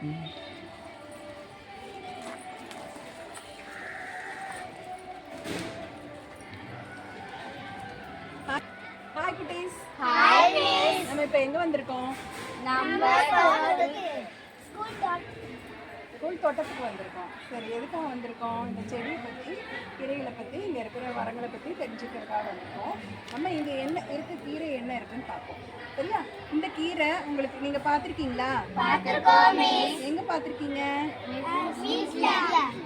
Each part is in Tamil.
ஹாய் குட்டீஸ். Hi miss. நம்ம இப்போ எங்க வந்திருக்கோம்? ஸ்கூல் தோட்டத்துக்கு வந்திருக்கோம். சரி, எதுக்காக வந்திருக்கோம்? இந்த செடியை பற்றி, கீரைகளை பற்றி, இங்கே இருக்கிற மரங்களை பற்றி தெரிஞ்சுக்கிறதுக்காக வந்திருக்கோம். நம்ம இங்கே என்ன இருக்கு, கீரை என்ன இருக்குன்னு பார்ப்போம். சரியா? இந்த கீரை உங்களுக்கு நீங்க பார்த்துருக்கீங்களா? எங்க பார்த்துருக்கீங்க?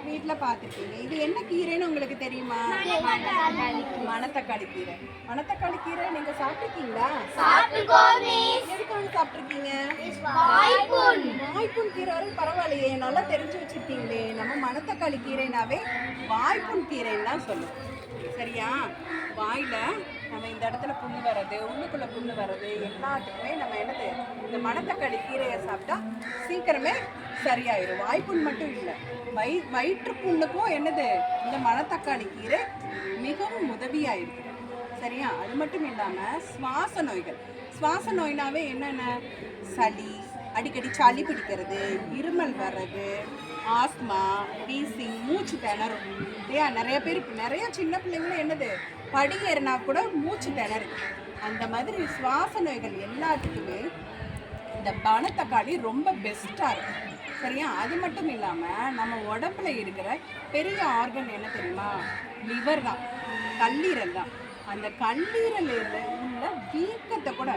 வீட்டில் பார்த்துருக்கீங்க. இது என்ன கீரைன்னு உங்களுக்கு தெரியுமா? மணத்தக்காளி கீரை. மணத்தக்காளி கீரை நீங்க சாப்பிட்டுருக்கீங்களா? எதுக்காக சாப்பிட்டுருக்கீங்க? வாய்ப்புண் கீரை வரும். பரவாயில்லையே, நல்லா தெரிஞ்சு வச்சிருக்கீங்களே. நம்ம மணத்தக்காளி கீரைனாவே வாய்ப்புண் கீரைன்னு தான் சொல்லுவோம். சரியா? வாயில நம்ம இந்த இடத்துல புண்ணு வர்றது, உள்ளுக்குள்ள புண்ணு வர்றது எல்லாத்துக்குமே நம்ம என்னது, இந்த மணத்தக்காளி கீரையை சாப்பிட்டா சீக்கிரமே சரியாயிடும். வாய்ப்புண் மட்டும் இல்லை, வயிற்று புண்ணுக்கும் என்னது, இந்த மணத்தக்காளி கீரை மிகவும் உதவியாயிருக்கு. சரியா? அது மட்டும் இல்லாமல் சுவாச நோய்கள், சுவாச நோய்னாவே என்னென்ன, சளி, அடிக்கடி சளி பிடிக்கிறது, இருமல் வர்றது, ஆஸ்மா, வீசிங், மூச்சு திணறும் இல்லையா? நிறைய பேர், நிறைய சின்ன பிள்ளைங்களும் என்னது, படி ஏறினா கூட மூச்சு திணறு. அந்த மாதிரி சுவாச நோய்கள் எல்லாத்துக்குமே இந்த மணத்தக்காளி ரொம்ப பெஸ்ட்டாக இருக்கும். சரியா? அது மட்டும் இல்லாமல் நம்ம உடம்புல இருக்கிற பெரிய ஆர்கன் என்ன தெரியுமா? லிவர் தான், கல்லீரல் தான். அந்த கல்லீரலில் உள்ள வீக்கத்தை கூட,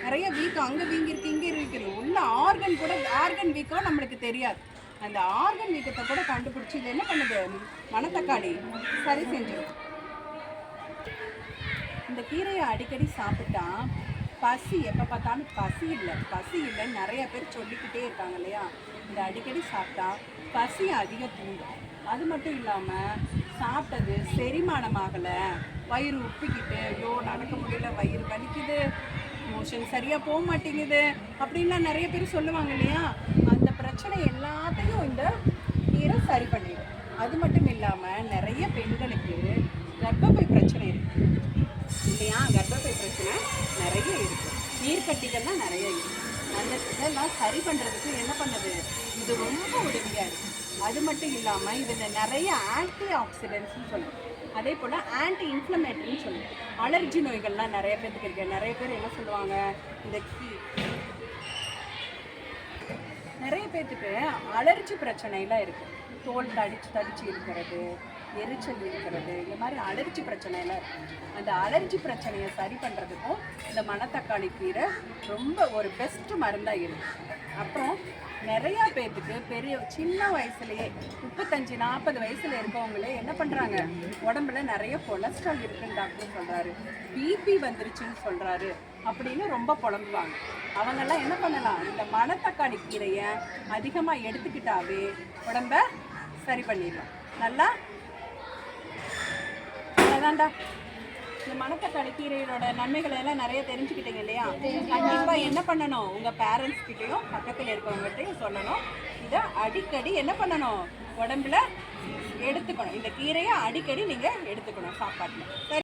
நிறைய வீக்கம், அங்கே வீங்கிருக்கு இங்கே இருக்குது, உள்ள ஆர்கன் கூட, ஆர்கன் வீக்கம் நம்மளுக்கு தெரியாது. அந்த ஆர்கன் வீக்கத்தை கூட கண்டுபிடிச்சி இது என்ன பண்ணுது, மணத்தக்காளி சரி செஞ்சிடும். இந்த கீரையை அடிக்கடி சாப்பிட்டா பசி, எப்போ பார்த்தாலும் பசி இல்லைன்னு நிறைய பேர் சொல்லிக்கிட்டே இருக்காங்க இல்லையா? இந்த அடிக்கடி சாப்பிட்டா பசி அதிகம் தூண்டும். அது மட்டும் இல்லாமல் சாப்பிட்டது செரிமானமாகலை, வயிறு உப்பிக்கிட்டு, ஐயோ நடக்க முடியல, வயிறு வலிக்குது, மோஷன் சரியாக போக மாட்டேங்குது அப்படின்லாம் நிறைய பேர் சொல்லுவாங்க இல்லையா? அந்த பிரச்சனை எல்லாத்தையும் இந்த கீரை சரி பண்ணிடும். அது மட்டும் இல்லாமல் நிறைய பெண்களுக்கு கர்ப்பப்பை பிரச்சனை இருக்குது இல்லையா? கர்ப்பப்பை பிரச்சனை நிறைய இருக்குது, நீர்க்கட்டிகள்லாம் நிறைய இருக்குது. அந்த இதெல்லாம் சரி பண்ணுறதுக்கு என்ன பண்ணுது, இது ரொம்ப உதவியாக இருக்குது. அது மட்டும் இல்லாமல் இதில் நிறைய ஆன்டி ஆக்சிடென்ட்ஸ்னு சொல்லுவோம், அதே போல் ஆன்டி இன்ஃப்ளமேட்டரின்னு சொல்லுவோம். அலர்ஜி நோய்கள்லாம் நிறைய பேருக்கு இருக்கு. நிறைய பேர் என்ன சொல்லுவாங்க, இந்த நிறைய பேர்த்துக்கு அலர்ஜி பிரச்சனைலாம் இருக்குது. தோல் தடிச்சு இருக்கிறது, எரிச்சல் இருக்கிறது, இந்த மாதிரி அலர்ஜி பிரச்சனைலாம் இருக்குது. அந்த அலர்ஜி பிரச்சனையை சரி பண்ணுறதுக்கும் இந்த மணத்தக்காளி கீரை ரொம்ப ஒரு பெஸ்ட்டு மருந்தாக இருக்குது. அப்புறம் நிறையா பேர்த்துக்கு பெரிய சின்ன வயசுலேயே 35-40 வயசில் இருக்கவங்களே என்ன பண்ணுறாங்க, உடம்புல நிறைய கொலஸ்ட்ரால் இருக்குன்னு டாக்டர் சொல்கிறாரு, பிபி வந்துருச்சுன்னு சொல்கிறாரு அப்படின்னு ரொம்ப புலம்புவாங்க. அவங்கெல்லாம் என்ன பண்ணலாம், இந்த மணத்தக்காளி கீரையை அதிகமாக எடுத்துக்கிட்டாவே உடம்ப சரி பண்ணிடலாம். நல்லா அதான்டா, இந்த மணத்தக்காளி கீரையோட நன்மைகளை எல்லாம் நிறைய தெரிஞ்சுக்கிட்டீங்க இல்லையா? கண்டிப்பாக என்ன பண்ணணும், உங்கள் பேரண்ட்ஸ் கிட்டையும் பக்கத்தில் இருக்கவங்ககிட்டையும் சொல்லணும். இதை அடிக்கடி என்ன பண்ணணும், உடம்புல எடுத்துக்கணும். இந்த கீரையை அடிக்கடி நீங்கள் எடுத்துக்கணும் சாப்பாட்டில். சரி.